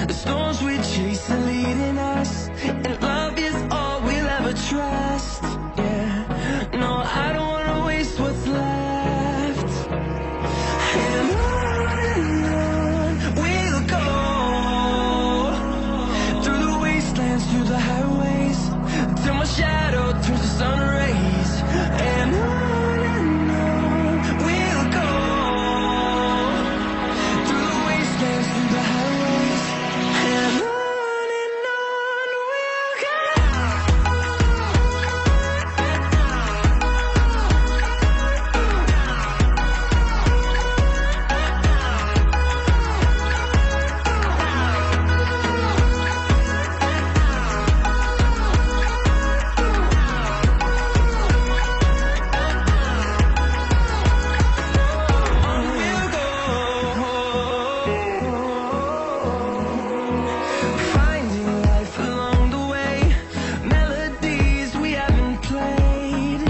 The storms we chase are leading us, and love is all we'll ever trust. Yeah, no, I don't wanna waste what's left. And on we'll go, through the wastelands, through the highways, till my shadow turns to sun rays. And on we'll go, through the wastelands, through the highways, and on we'll go. Finding life along the way, melodies we haven't played.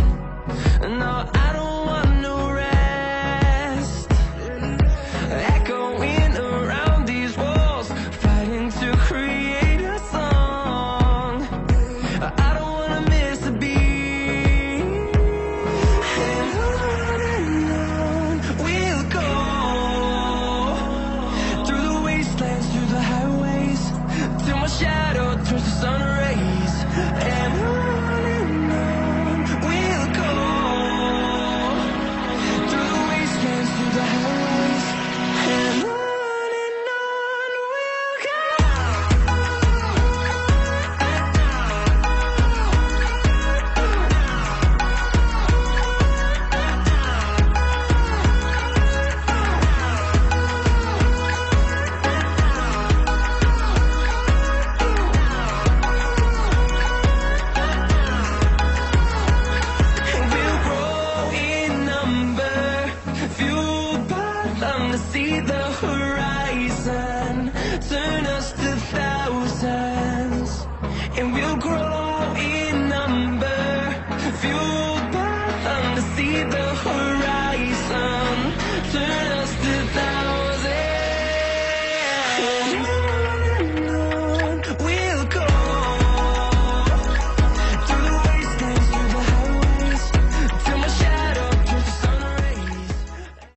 No, I don't want no rest. Echoing around these walls, fighting to create a song. I don't wanna miss a beat. And on we'll go, through the wastelands, through the highways, till my shadow turns to sun rays. And on we'll go, through the wastelands, through the highways, and on we'll go. We'll grow in number, fueled by them to see the horizon.